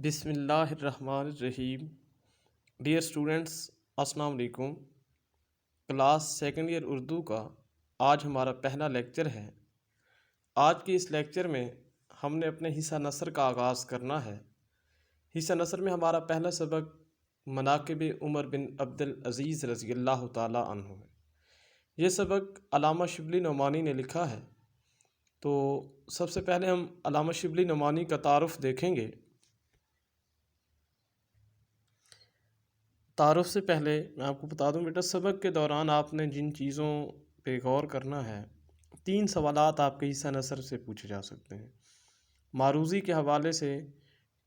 بسم اللہ الرحمن الرحیم۔ ڈیئر اسٹوڈنٹس، السلام علیکم۔ کلاس سیکنڈ ایئر اردو کا آج ہمارا پہلا لیکچر ہے۔ آج کے اس لیکچر میں ہم نے اپنے حصہ نثر کا آغاز کرنا ہے۔ حصہ نثر میں ہمارا پہلا سبق مناقب عمر بن عبد العزیز رضی اللہ تعالیٰ عنہ ہے۔ یہ سبق علامہ شبلی نعمانی نے لکھا ہے۔ تو سب سے پہلے ہم علامہ شبلی نعمانی کا تعارف دیکھیں گے۔ تعارف سے پہلے میں آپ کو بتا دوں بیٹا، سبق کے دوران آپ نے جن چیزوں پہ غور کرنا ہے، 3 سوالات آپ کے حصہ نثر سے پوچھے جا سکتے ہیں۔ معروضی کے حوالے سے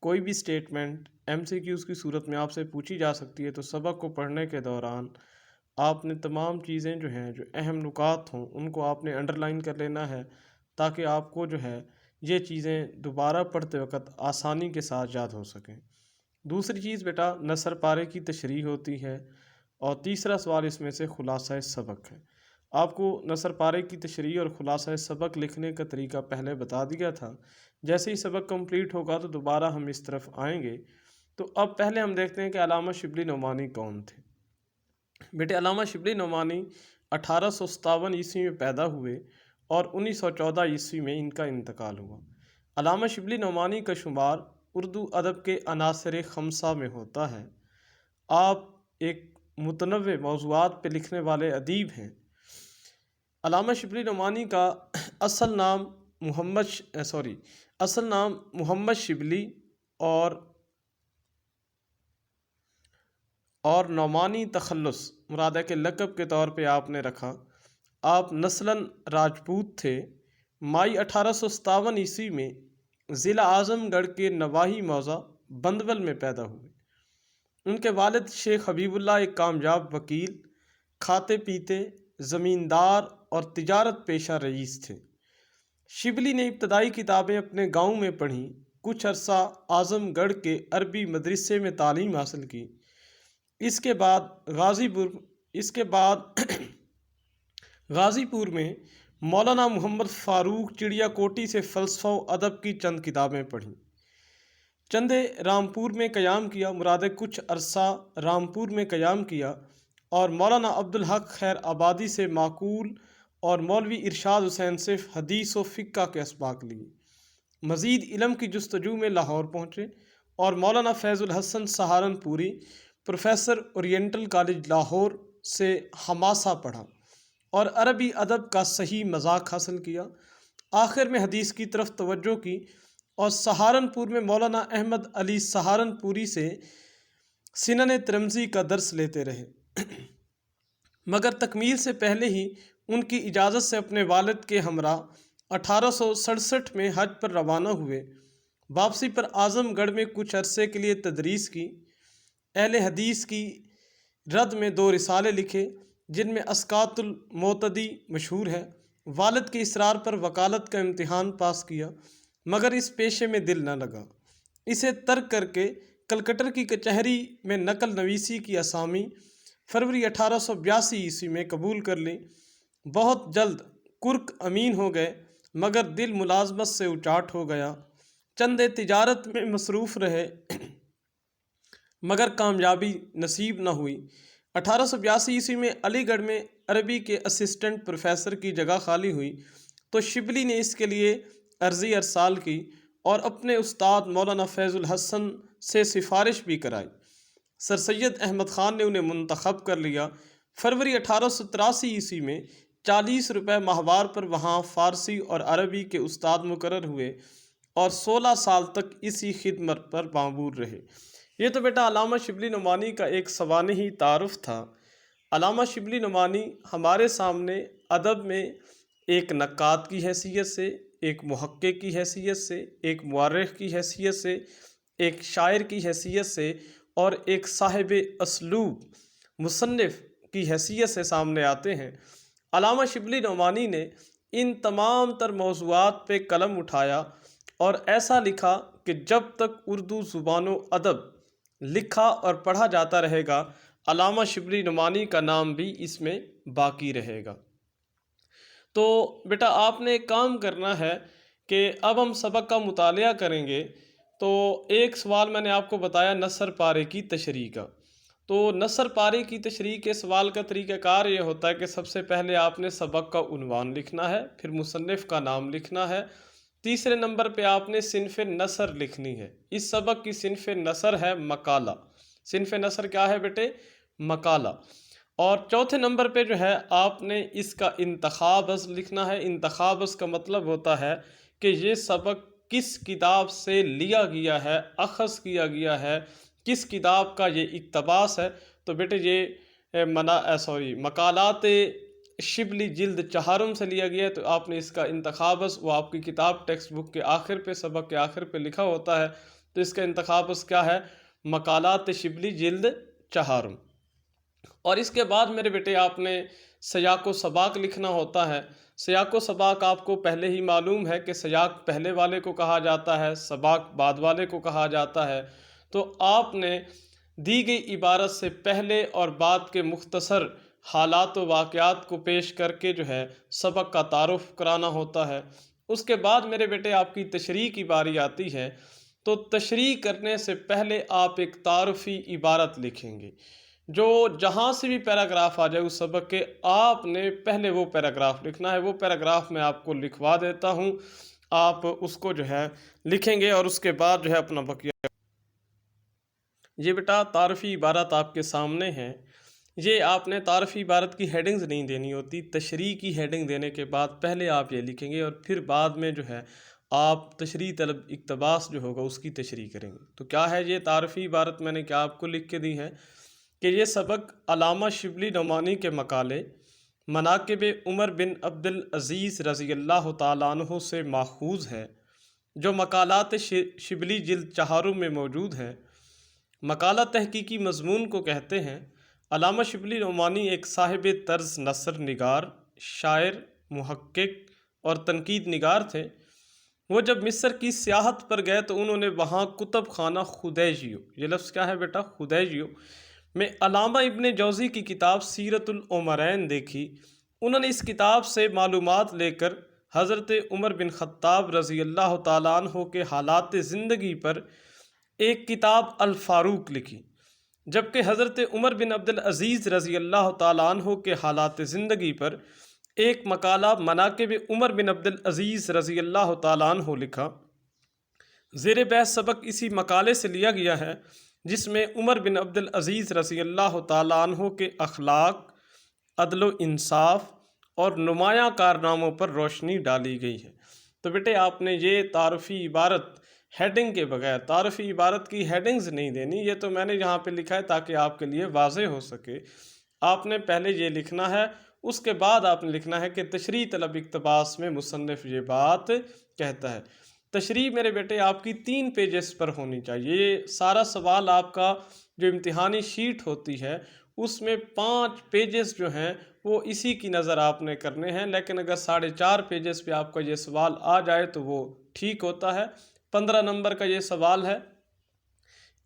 کوئی بھی سٹیٹمنٹ MCQs کی صورت میں آپ سے پوچھی جا سکتی ہے، تو سبق کو پڑھنے کے دوران آپ نے تمام چیزیں جو اہم نکات ہوں ان کو آپ نے انڈرلائن کر لینا ہے، تاکہ آپ کو یہ چیزیں دوبارہ پڑھتے وقت آسانی کے ساتھ یاد ہو سکیں۔ دوسری چیز بیٹا، نثر پارے کی تشریح ہوتی ہے، اور تیسرا سوال اس میں سے خلاصہ سبق ہے۔ آپ کو نثر پارے کی تشریح اور خلاصہ سبق لکھنے کا طریقہ پہلے بتا دیا تھا۔ جیسے ہی سبق کمپلیٹ ہوگا تو دوبارہ ہم اس طرف آئیں گے۔ تو اب پہلے ہم دیکھتے ہیں کہ علامہ شبلی نعمانی کون تھے۔ بیٹے، علامہ شبلی نعمانی 1857 عیسوی میں پیدا ہوئے اور 1914 عیسوی میں ان کا انتقال ہوا۔ علامہ شبلی نعمانی کا شمار اردو ادب کے عناصر خمسہ میں ہوتا ہے۔ آپ ایک متنوع موضوعات پہ لکھنے والے ادیب ہیں۔ علامہ شبلی نعمانی کا اصل نام محمد شبلی اور نعمانی تخلص مراد ہے کہ لقب کے طور پہ آپ نے رکھا۔ آپ نسلاً راجپوت تھے۔ مائی 1857 عیسوی میں ضلع اعظم گڑھ کے نواحی موضع بندول میں پیدا ہوئے۔ ان کے والد شیخ حبیب اللہ ایک کامیاب وکیل، کھاتے پیتے، زمیندار اور تجارت پیشہ رئیس تھے۔ شبلی نے ابتدائی کتابیں اپنے گاؤں میں پڑھیں۔ کچھ عرصہ اعظم گڑھ کے عربی مدرسے میں تعلیم حاصل کی۔ اس کے بعد غازی پور میں مولانا محمد فاروق چڑیا کوٹی سے فلسفہ و ادب کی چند کتابیں پڑھیں۔ چندے رامپور میں قیام کیا، مراد کچھ عرصہ رامپور میں قیام کیا، اور مولانا عبدالحق خیر آبادی سے معقول اور مولوی ارشاد حسین سے حدیث و فقہ کے اسباق لیے۔ مزید علم کی جستجو میں لاہور پہنچے اور مولانا Faiz ul-Hasan Saharanpuri, professor Oriental College Lahore سے حماسہ پڑھا اور عربی ادب کا صحیح مذاق حاصل کیا۔ آخر میں حدیث کی طرف توجہ کی اور سہارنپور میں مولانا احمد علی سہارنپوری سے سنن ترمذی کا درس لیتے رہے، مگر تکمیل سے پہلے ہی ان کی اجازت سے اپنے والد کے ہمراہ 1867 میں حج پر روانہ ہوئے۔ واپسی پر اعظم گڑھ میں کچھ عرصے کے لیے تدریس کی۔ اہل حدیث کی رد میں 2 رسالے لکھے، جن میں اسقاط المعتدی مشہور ہے۔ والد کے اصرار پر وکالت کا امتحان پاس کیا، مگر اس پیشے میں دل نہ لگا۔ اسے ترک کر کے کلکٹر کی کچہری میں نقل نویسی کی اسامی فروری 1882 عیسوی میں قبول کر لی۔ بہت جلد کرک امین ہو گئے، مگر دل ملازمت سے اچاٹ ہو گیا۔ چندے تجارت میں مصروف رہے، مگر کامیابی نصیب نہ ہوئی۔ 1882 عیسوی میں علی گڑھ میں عربی کے اسسٹنٹ پروفیسر کی جگہ خالی ہوئی تو شبلی نے اس کے لیے عرضی ارسال کی اور اپنے استاد مولانا فیض الحسن سے سفارش بھی کرائی۔ سر سید احمد خان نے انہیں منتخب کر لیا۔ فروری 1883 عیسوی میں 40 روپے ماہوار پر وہاں فارسی اور عربی کے استاد مقرر ہوئے اور 16 سال تک اسی خدمت پر معمور رہے۔ یہ تو بیٹا علامہ شبلی نعمانی کا ایک سوانحی تعارف تھا۔ علامہ شبلی نعمانی ہمارے سامنے ادب میں ایک نقاد کی حیثیت سے، ایک محقق کی حیثیت سے، ایک مورخ کی حیثیت سے، ایک شاعر کی حیثیت سے اور ایک صاحب اسلوب مصنف کی حیثیت سے سامنے آتے ہیں۔ علامہ شبلی نعمانی نے ان تمام تر موضوعات پہ قلم اٹھایا اور ایسا لکھا کہ جب تک اردو زبان و ادب لکھا اور پڑھا جاتا رہے گا، علامہ شبلی نعمانی کا نام بھی اس میں باقی رہے گا۔ تو بیٹا آپ نے ایک کام کرنا ہے کہ اب ہم سبق کا مطالعہ کریں گے، تو ایک سوال میں نے آپ کو بتایا نثر پارے کی تشریح کا۔ تو نثر پارے کی تشریح کے سوال کا طریقہ کار یہ ہوتا ہے کہ سب سے پہلے آپ نے سبق کا عنوان لکھنا ہے، پھر مصنف کا نام لکھنا ہے، تیسرے نمبر پہ آپ نے صنف نثر لکھنی ہے۔ اس سبق کی صنف نثر ہے مقالہ۔ صنف نثر کیا ہے بیٹے؟ مقالہ۔ اور چوتھے نمبر پہ جو ہے آپ نے اس کا انتخاب لکھنا ہے۔ انتخاب کا مطلب ہوتا ہے کہ یہ سبق کس کتاب سے لیا گیا ہے، اخذ کیا گیا ہے، کس کتاب کا یہ اقتباس ہے۔ تو بیٹے یہ مقالات شبلی جلد چہارم سے لیا گیا ہے، تو آپ نے اس کا انتخاب وہ آپ کی کتاب ٹیکسٹ بک کے آخر پہ، سبق کے آخر پہ لکھا ہوتا ہے۔ تو اس کا انتخاب کیا ہے؟ مقالات شبلی جلد چہارم۔ اور اس کے بعد میرے بیٹے آپ نے سیاق و سباق لکھنا ہوتا ہے۔ سیاق و سباق آپ کو پہلے ہی معلوم ہے کہ سیاق پہلے والے کو کہا جاتا ہے، سباق بعد والے کو کہا جاتا ہے۔ تو آپ نے دی گئی عبارت سے پہلے اور بعد کے مختصر حالات و واقعات کو پیش کر کے جو ہے سبق کا تعارف کرانا ہوتا ہے۔ اس کے بعد میرے بیٹے آپ کی تشریح کی باری آتی ہے۔ تو تشریح کرنے سے پہلے آپ ایک تعارفی عبارت لکھیں گے، جو جہاں سے بھی پیراگراف آ جائے اس سبق کے، آپ نے پہلے وہ پیراگراف لکھنا ہے۔ وہ پیراگراف میں آپ کو لکھوا دیتا ہوں، آپ اس کو جو ہے لکھیں گے اور اس کے بعد جو ہے اپنا بقیہ۔ یہ بیٹا تعارفی عبارت آپ کے سامنے ہے۔ یہ آپ نے تعارفی عبارت کی ہیڈنگز نہیں دینی ہوتی، تشریح کی ہیڈنگ دینے کے بعد پہلے آپ یہ لکھیں گے اور پھر بعد میں جو ہے آپ تشریح طلب اقتباس جو ہوگا اس کی تشریح کریں گے۔ تو کیا ہے یہ تعارفی عبارت؟ میں نے کیا آپ کو لکھ کے دی ہے کہ یہ سبق علامہ شبلی نعمانی کے مقالے مناقب عمر بن عبدالعزیز رضی اللہ تعالیٰ عنہ سے ماخوذ ہے، جو مقالات شبلی جلد چہارم میں موجود ہے۔ مقالہ تحقیقی مضمون کو کہتے ہیں۔ علامہ شبلی نعمانی ایک صاحب طرز نثر نگار، شاعر، محقق اور تنقید نگار تھے۔ وہ جب مصر کی سیاحت پر گئے تو انہوں نے وہاں کتب خانہ خدیجیو، یہ لفظ کیا ہے بیٹا؟ خدیجیو میں علامہ ابن جوزی کی کتاب سیرت العمرین دیکھی۔ انہوں نے اس کتاب سے معلومات لے کر حضرت عمر بن خطاب رضی اللہ تعالیٰ عنہ کے حالات زندگی پر ایک کتاب الفاروق لکھی، جبکہ حضرت عمر بن عبدالعزیز رضی اللہ تعالیٰ عنہ کے حالات زندگی پر ایک مقالہ مناقب عمر بن عبدالعزیز رضی اللہ تعالیٰ عنہ لکھا۔ زیر بحث سبق اسی مقالے سے لیا گیا ہے، جس میں عمر بن عبدالعزیز رضی اللہ تعالیٰ عنہ کے اخلاق، عدل و انصاف اور نمایاں کارناموں پر روشنی ڈالی گئی ہے۔ تو بیٹے آپ نے یہ تعارفی عبارت ہیڈنگ کے بغیر، تعارفی عبارت کی ہیڈنگز نہیں دینی، یہ تو میں نے یہاں پہ لکھا ہے تاکہ آپ کے لیے واضح ہو سکے۔ آپ نے پہلے یہ لکھنا ہے، اس کے بعد آپ نے لکھنا ہے کہ تشریح طلب اقتباس میں مصنف یہ بات کہتا ہے۔ تشریح میرے بیٹے آپ کی 3 پیجز پر ہونی چاہیے۔ یہ سارا سوال آپ کا جو امتحانی شیٹ ہوتی ہے اس میں 5 پیجز جو ہیں وہ اسی کی نظر آپ نے کرنے ہیں، لیکن اگر 4.5 پیجز پہ آپ کا یہ سوال آ جائے تو وہ ٹھیک ہوتا ہے۔ 15 نمبر کا یہ سوال ہے،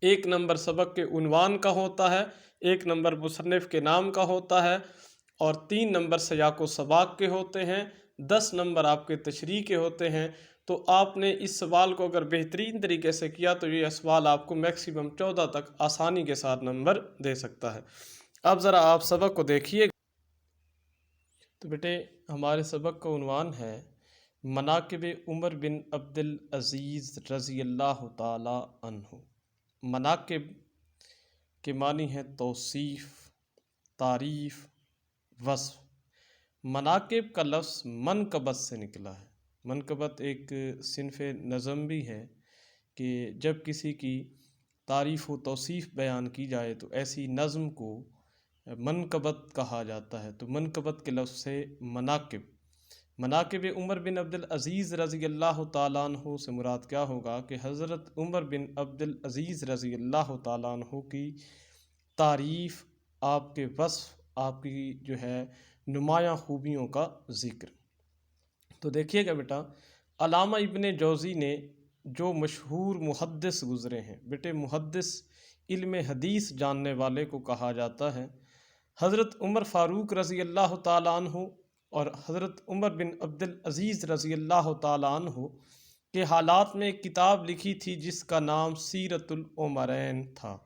1 نمبر سبق کے عنوان کا ہوتا ہے، 1 نمبر مصنف کے نام کا ہوتا ہے اور 3 نمبر سیاق و سباق کے ہوتے ہیں، 10 نمبر آپ کے تشریح کے ہوتے ہیں۔ تو آپ نے اس سوال کو اگر بہترین طریقے سے کیا تو یہ سوال آپ کو میکسیمم 14 تک آسانی کے ساتھ نمبر دے سکتا ہے۔ اب ذرا آپ سبق کو دیکھیے۔ تو بیٹے ہمارے سبق کا عنوان ہے مناقب عمر بن عبدالعزیز رضی اللہ تعالی عنہ۔ مناقب کے معنی ہے توصیف، تعریف، وصف۔ مناقب کا لفظ منقبت سے نکلا ہے۔ منقبت ایک صنف نظم بھی ہے کہ جب کسی کی تعریف و توصیف بیان کی جائے تو ایسی نظم کو منقبت کہا جاتا ہے۔ تو منقبت کے لفظ سے مناقب۔ مناقب عمر بن عبدالعزیز رضی اللہ تعالیٰ عنہ سے مراد کیا ہوگا کہ حضرت عمر بن عبدالعزیز رضی اللہ تعالیٰ عنہ کی تعریف، آپ کے وصف، آپ کی جو ہے نمایاں خوبیوں کا ذکر۔ تو دیکھیے گا بیٹا، علامہ ابن جوزی نے جو مشہور محدث گزرے ہیں، بیٹے محدث علم حدیث جاننے والے کو کہا جاتا ہے۔ حضرت عمر فاروق رضی اللہ تعالیٰ عنہ اور حضرت عمر بن عبدالعزیز رضی اللہ تعالیٰ عنہ کے حالات میں ایک کتاب لکھی تھی جس کا نام سیرت العمرین تھا۔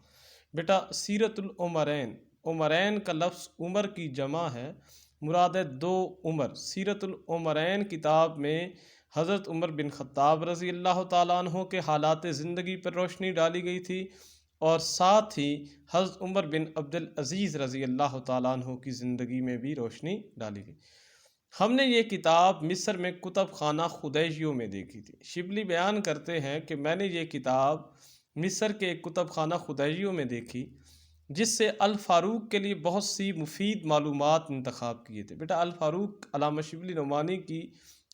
بیٹا سیرت العمرین، عمرین کا لفظ عمر کی جمع ہے، مراد ہے 2 عمر۔ سیرت العمرین کتاب میں حضرت عمر بن خطاب رضی اللہ تعالیٰ عنہ کے حالات زندگی پر روشنی ڈالی گئی تھی، اور ساتھ ہی حضرت عمر بن عبدالعزیز رضی اللہ تعالیٰ عنہ کی زندگی میں بھی روشنی ڈالی گئی۔ ہم نے یہ کتاب مصر میں کتب خانہ خدیجیوں میں دیکھی تھی۔ شبلی بیان کرتے ہیں کہ میں نے یہ کتاب مصر کے ایک کتب خانہ خدیجیوں میں دیکھی، جس سے الفاروق کے لیے بہت سی مفید معلومات انتخاب کیے تھے۔ بیٹا الفاروق علامہ شبلی نعمانی کی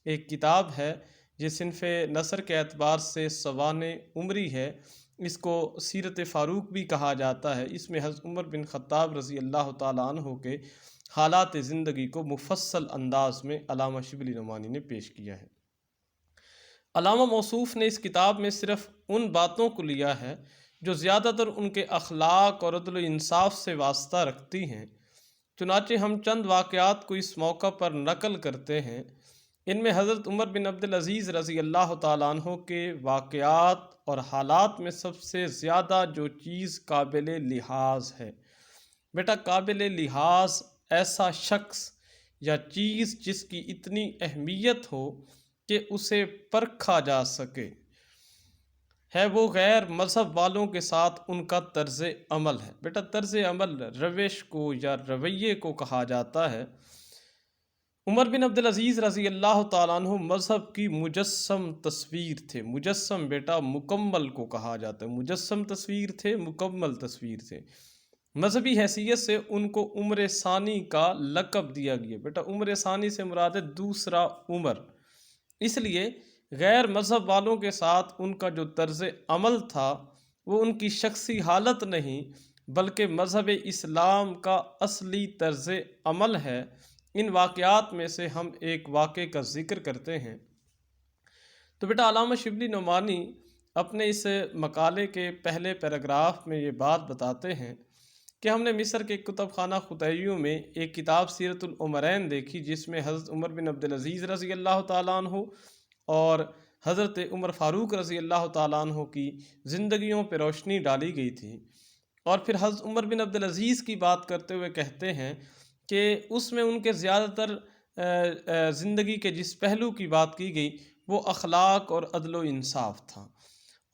ایک کتاب ہے، یہ صنف نثر کے اعتبار سے سوانح عمری ہے، اس کو سیرت فاروق بھی کہا جاتا ہے۔ اس میں حضرت عمر بن خطاب رضی اللہ تعالیٰ عنہ کے حالات زندگی کو مفصل انداز میں علامہ شبلی نعمانی نے پیش کیا ہے۔ علامہ موصوف نے اس کتاب میں صرف ان باتوں کو لیا ہے جو زیادہ تر ان کے اخلاق اور عدل و انصاف سے واسطہ رکھتی ہیں، چنانچہ ہم چند واقعات کو اس موقع پر نقل کرتے ہیں۔ ان میں حضرت عمر بن عبدالعزیز رضی اللہ تعالیٰ عنہ کے واقعات اور حالات میں سب سے زیادہ جو چیز قابل لحاظ ہے، بیٹا قابل لحاظ ایسا شخص یا چیز جس کی اتنی اہمیت ہو کہ اسے پرکھا جا سکے ہے، وہ غیر مذہب والوں کے ساتھ ان کا طرز عمل ہے۔ بیٹا طرز عمل روش کو یا رویے کو کہا جاتا ہے۔ عمر بن عبدالعزیز رضی اللہ تعالیٰ عنہ مذہب کی مجسم تصویر تھے۔ مجسم بیٹا مکمل کو کہا جاتا ہے، مجسم تصویر تھے، مکمل تصویر تھے۔ مذہبی حیثیت سے ان کو عمر ثانی کا لقب دیا گیا۔ بیٹا عمر ثانی سے مراد ہے دوسرا عمر، اس لیے غیر مذہب والوں کے ساتھ ان کا جو طرز عمل تھا وہ ان کی شخصی حالت نہیں بلکہ مذہب اسلام کا اصلی طرز عمل ہے۔ ان واقعات میں سے ہم ایک واقعے کا ذکر کرتے ہیں۔ تو بیٹا علامہ شبلی نعمانی اپنے اس مقالے کے پہلے پیراگراف میں یہ بات بتاتے ہیں کہ ہم نے مصر کے کتب خانہ خدیجیوں میں ایک کتاب سیرت العمرین دیکھی، جس میں حضرت عمر بن عبدالعزیز رضی اللہ تعالیٰ عنہ اور حضرت عمر فاروق رضی اللہ تعالیٰ عنہ کی زندگیوں پہ روشنی ڈالی گئی تھی۔ اور پھر حضرت عمر بن عبدالعزیز کی بات کرتے ہوئے کہتے ہیں کہ اس میں ان کے زیادہ تر زندگی کے جس پہلو کی بات کی گئی وہ اخلاق اور عدل و انصاف تھا،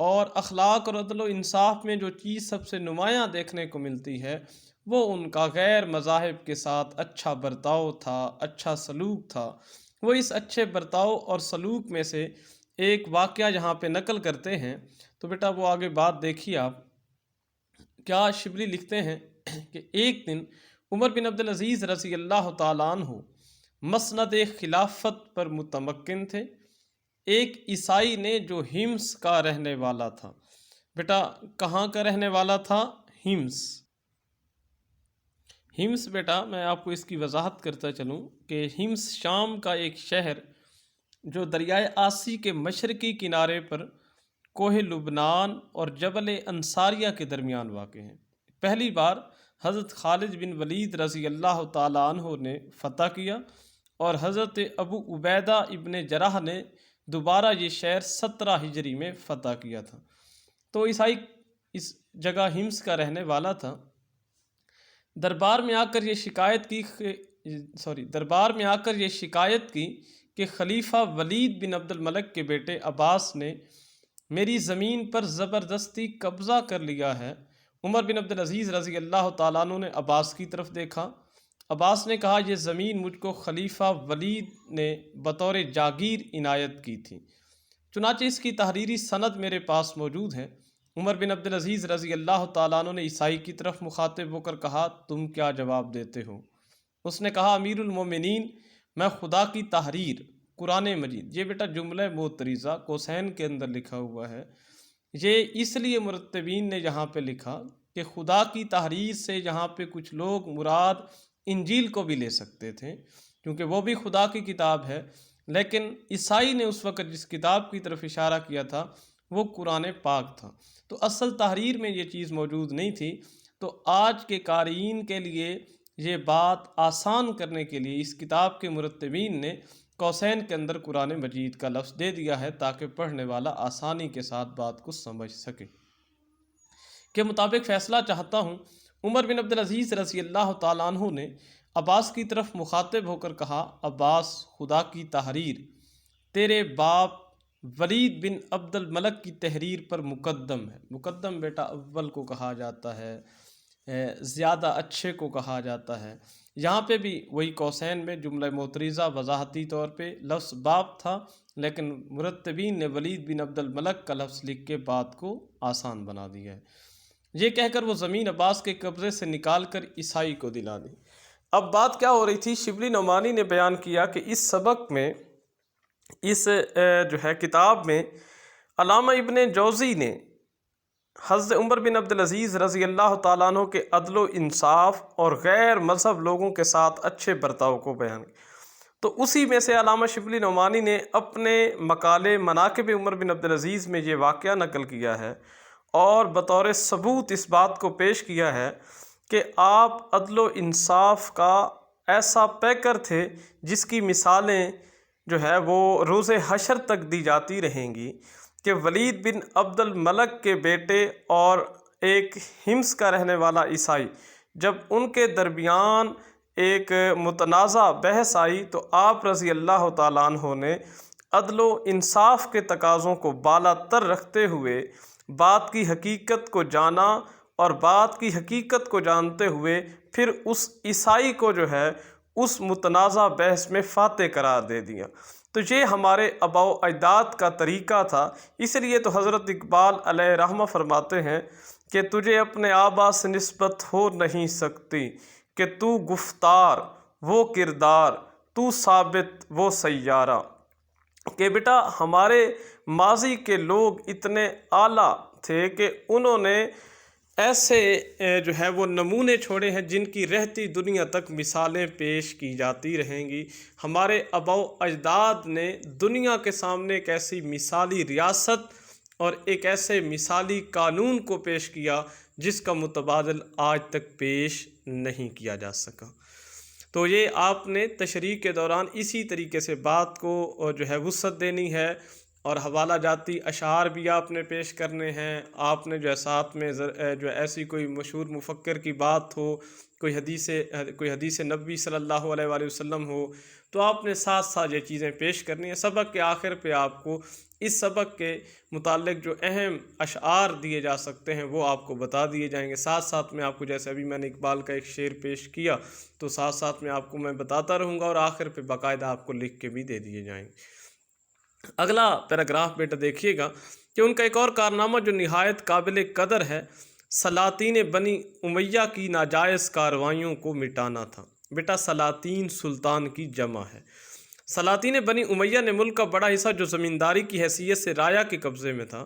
اور اخلاق اور عدل و انصاف میں جو چیز سب سے نمایاں دیکھنے کو ملتی ہے وہ ان کا غیر مذاہب کے ساتھ اچھا برتاؤ تھا، اچھا سلوک تھا۔ وہ اس اچھے برتاؤ اور سلوک میں سے ایک واقعہ یہاں پہ نقل کرتے ہیں، تو بیٹا وہ آگے بات دیکھیے آپ۔ کیا شبلی لکھتے ہیں کہ ایک دن عمر بن عبدالعزیز رضی اللہ تعالیٰ عنہ مسند خلافت پر متمکن تھے۔ ایک عیسائی نے جو ہمس کا رہنے والا تھا، بیٹا کہاں کا رہنے والا تھا؟ ہمس۔ ہمس بیٹا میں آپ کو اس کی وضاحت کرتا چلوں کہ ہمس شام کا ایک شہر جو دریائے آسی کے مشرقی کنارے پر کوہ لبنان اور جبل انصاریہ کے درمیان واقع ہیں۔ پہلی بار حضرت خالد بن ولید رضی اللہ تعالیٰ عنہ نے فتح کیا، اور حضرت ابو عبیدہ ابن جراح نے دوبارہ یہ شہر 17 ہجری میں فتح کیا تھا۔ تو عیسائی اس جگہ ہمس کا رہنے والا تھا۔ دربار میں آ کر یہ شکایت کی کہ خلیفہ ولید بن عبد الملک کے بیٹے عباس نے میری زمین پر زبردستی قبضہ کر لیا ہے۔ عمر بن عبدالعزیز رضی اللہ تعالیٰ عنہ نے عباس کی طرف دیکھا۔ عباس نے کہا یہ زمین مجھ کو خلیفہ ولید نے بطور جاگیر عنایت کی تھی، چنانچہ اس کی تحریری سند میرے پاس موجود ہے۔ عمر بن عبدالعزیز رضی اللہ تعالیٰ عنہ نے عیسائی کی طرف مخاطب ہو کر کہا تم کیا جواب دیتے ہو؟ اس نے کہا امیر المومنین میں خدا کی تحریر قرآن مجید، یہ بیٹا جملہ معترضہ قوسین کے اندر لکھا ہوا ہے، یہ اس لیے مرتبین نے یہاں پہ لکھا کہ خدا کی تحریر سے یہاں پہ کچھ لوگ مراد انجیل کو بھی لے سکتے تھے کیونکہ وہ بھی خدا کی کتاب ہے، لیکن عیسائی نے اس وقت جس کتاب کی طرف اشارہ کیا تھا وہ قرآن پاک تھا، تو اصل تحریر میں یہ چیز موجود نہیں تھی۔ تو آج کے قارئین کے لیے یہ بات آسان کرنے کے لیے اس کتاب کے مرتبین نے قوسین کے اندر قرآن مجید کا لفظ دے دیا ہے تاکہ پڑھنے والا آسانی کے ساتھ بات کو سمجھ سکے۔ کے مطابق فیصلہ چاہتا ہوں۔ عمر بن عبدالعزیز رضی اللہ تعالیٰ عنہ نے عباس کی طرف مخاطب ہو کر کہا، عباس، خدا کی تحریر تیرے باپ ولید بن عبد الملک کی تحریر پر مقدم ہے۔ مقدم بیٹا اول کو کہا جاتا ہے، زیادہ اچھے کو کہا جاتا ہے۔ یہاں پہ بھی وہی قوسین میں جملہ معترضہ وضاحتی طور پہ لفظ باپ تھا، لیکن مرتبین نے ولید بن عبد الملک کا لفظ لکھ کے بات کو آسان بنا دیا ہے۔ یہ کہہ کر وہ زمین عباس کے قبضے سے نکال کر عیسائی کو دلا دی۔ اب بات کیا ہو رہی تھی؟ شبلی نعمانی نے بیان کیا کہ اس سبق میں، اس کتاب میں علامہ ابن جوزی نے حضرت عمر بن عبدالعزیز رضی اللہ تعالیٰ عنہ کے عدل و انصاف اور غیر مذہب لوگوں کے ساتھ اچھے برتاؤ کو بیان کیا۔ تو اسی میں سے علامہ شبلی نعمانی نے اپنے مقالے مناقب عمر بن عبدالعزیز میں یہ واقعہ نقل کیا ہے اور بطور ثبوت اس بات کو پیش کیا ہے کہ آپ عدل و انصاف کا ایسا پیکر تھے جس کی مثالیں وہ روز حشر تک دی جاتی رہیں گی، کہ ولید بن عبد الملک کے بیٹے اور ایک حمص کا رہنے والا عیسائی، جب ان کے درمیان ایک متنازع بحث آئی تو آپ رضی اللہ تعالیٰ عنہ نے عدل و انصاف کے تقاضوں کو بالا تر رکھتے ہوئے بات کی حقیقت کو جانا، اور بات کی حقیقت کو جانتے ہوئے پھر اس عیسائی کو اس متنازع بحث میں فاتح قرار دے دیا۔ تو یہ ہمارے آباء و اجداد کا طریقہ تھا۔ اس لیے تو حضرت اقبال علیہ رحمہ فرماتے ہیں کہ تجھے اپنے آبا سے نسبت ہو نہیں سکتی، کہ تو گفتار وہ کردار، تو ثابت وہ سیارہ۔ کہ بیٹا ہمارے ماضی کے لوگ اتنے اعلیٰ تھے کہ انہوں نے ایسے وہ نمونے چھوڑے ہیں جن کی رہتی دنیا تک مثالیں پیش کی جاتی رہیں گی۔ ہمارے آباء و اجداد نے دنیا کے سامنے ایک ایسی مثالی ریاست اور ایک ایسے مثالی قانون کو پیش کیا جس کا متبادل آج تک پیش نہیں کیا جا سکا۔ تو یہ آپ نے تشریح کے دوران اسی طریقے سے بات کو وسعت دینی ہے، اور حوالہ جاتی اشعار بھی آپ نے پیش کرنے ہیں۔ آپ نے ساتھ میں ایسی کوئی مشہور مفکر کی بات ہو، کوئی حدیث نبوی صلی اللہ علیہ وآلہ وسلم ہو، تو آپ نے ساتھ ساتھ یہ چیزیں پیش کرنی ہیں۔ سبق کے آخر پہ آپ کو اس سبق کے متعلق جو اہم اشعار دیے جا سکتے ہیں وہ آپ کو بتا دیے جائیں گے۔ ساتھ ساتھ میں آپ کو، جیسے ابھی میں نے اقبال کا ایک شعر پیش کیا، تو ساتھ ساتھ میں آپ کو میں بتاتا رہوں گا، اور آخر پہ باقاعدہ آپ کو لکھ کے بھی دے دیے جائیں گے۔ اگلا پیراگراف بیٹا دیکھیے گا کہ ان کا ایک اور کارنامہ جو نہایت قابل قدر ہے، سلاطین بنی امیہ کی ناجائز کارروائیوں کو مٹانا تھا۔ بیٹا سلاطین سلطان کی جمع ہے۔ سلاطین بنی امیہ نے ملک کا بڑا حصہ جو زمینداری کی حیثیت سے رایا کے قبضے میں تھا،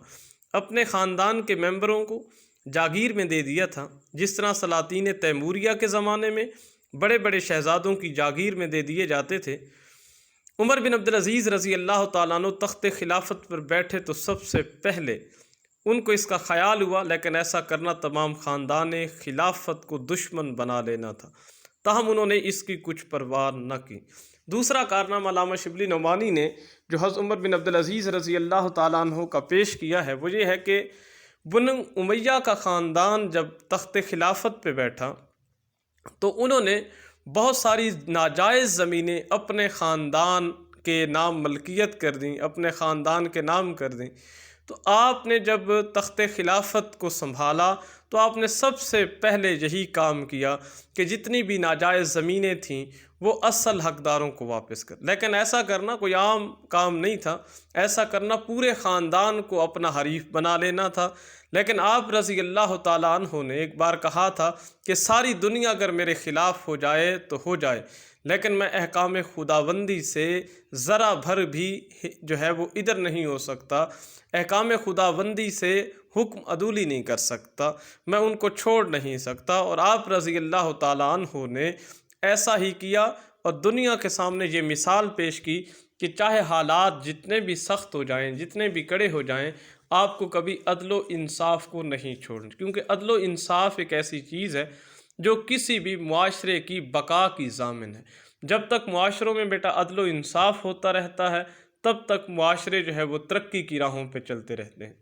اپنے خاندان کے ممبروں کو جاگیر میں دے دیا تھا، جس طرح سلاطین تیموریہ کے زمانے میں بڑے بڑے شہزادوں کی جاگیر میں دے دیے جاتے تھے۔ عمر بن عبدالعزیز رضی اللہ تعالیٰ عنہ تخت خلافت پر بیٹھے تو سب سے پہلے ان کو اس کا خیال ہوا، لیکن ایسا کرنا تمام خاندان خلافت کو دشمن بنا لینا تھا، تاہم انہوں نے اس کی کچھ پرواہ نہ کی۔ دوسرا کارنامہ علامہ شبلی نعمانی نے جو حضرت عمر بن عبدالعزیز رضی اللہ تعالیٰ عنہ کا پیش کیا ہے وہ یہ ہے کہ بنو امیہ کا خاندان جب تخت خلافت پہ بیٹھا تو انہوں نے بہت ساری ناجائز زمینیں اپنے خاندان کے نام ملکیت کر دیں، اپنے خاندان کے نام کر دیں۔ تو آپ نے جب تخت خلافت کو سنبھالا تو آپ نے سب سے پہلے یہی کام کیا کہ جتنی بھی ناجائز زمینیں تھیں وہ اصل حقداروں کو واپس کر۔ لیکن ایسا کرنا کوئی عام کام نہیں تھا، ایسا کرنا پورے خاندان کو اپنا حریف بنا لینا تھا۔ لیکن آپ رضی اللہ تعالیٰ عنہ نے ایک بار کہا تھا کہ ساری دنیا اگر میرے خلاف ہو جائے تو ہو جائے، لیکن میں احکام خداوندی سے ذرا بھر بھی وہ ادھر نہیں ہو سکتا، احکام خداوندی سے حکم عدولی نہیں کر سکتا، میں ان کو چھوڑ نہیں سکتا۔ اور آپ رضی اللہ تعالیٰ عنہ نے ایسا ہی کیا، اور دنیا کے سامنے یہ مثال پیش کی کہ چاہے حالات جتنے بھی سخت ہو جائیں، جتنے بھی کڑے ہو جائیں، آپ کو کبھی عدل و انصاف کو نہیں چھوڑنا، کیونکہ عدل و انصاف ایک ایسی چیز ہے جو کسی بھی معاشرے کی بقا کی ضامن ہے۔ جب تک معاشروں میں بیٹا عدل و انصاف ہوتا رہتا ہے تب تک معاشرے جو ہے وہ ترقی کی راہوں پہ چلتے رہتے ہیں۔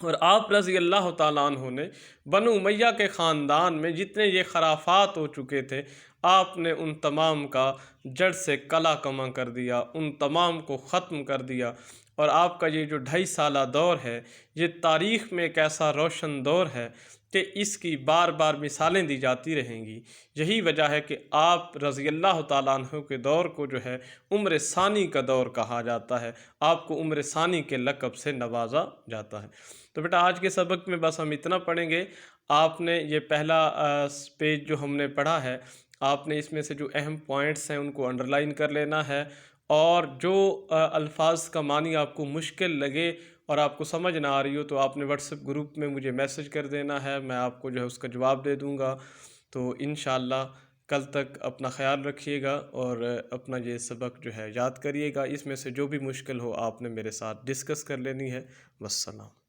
اور آپ رضی اللہ تعالیٰ عنہ نے بنو امیہ کے خاندان میں جتنے یہ خرافات ہو چکے تھے، آپ نے ان تمام کا جڑ سے کلا کما کر دیا، ان تمام کو ختم کر دیا۔ اور آپ کا یہ جو 2.5 سالہ دور ہے، یہ تاریخ میں ایک ایسا روشن دور ہے کہ اس کی بار بار مثالیں دی جاتی رہیں گی۔ یہی وجہ ہے کہ آپ رضی اللہ تعالیٰ عنہ کے دور کو جو ہے عمر ثانی کا دور کہا جاتا ہے، آپ کو عمر ثانی کے لقب سے نوازا جاتا ہے۔ تو بیٹا آج کے سبق میں بس ہم اتنا پڑھیں گے۔ آپ نے یہ پہلا پیج جو ہم نے پڑھا ہے، آپ نے اس میں سے جو اہم پوائنٹس ہیں ان کو انڈر لائن کر لینا ہے، اور جو الفاظ کا معنی آپ کو مشکل لگے اور آپ کو سمجھ نہ آ رہی ہو تو آپ نے واٹس ایپ گروپ میں مجھے میسج کر دینا ہے، میں آپ کو جو ہے اس کا جواب دے دوں گا۔ تو انشاءاللہ کل تک اپنا خیال رکھیے گا اور اپنا یہ سبق جو ہے یاد کریے گا۔ اس میں سے جو بھی مشکل ہو آپ نے میرے ساتھ ڈسکس کر لینی ہے۔ والسلام۔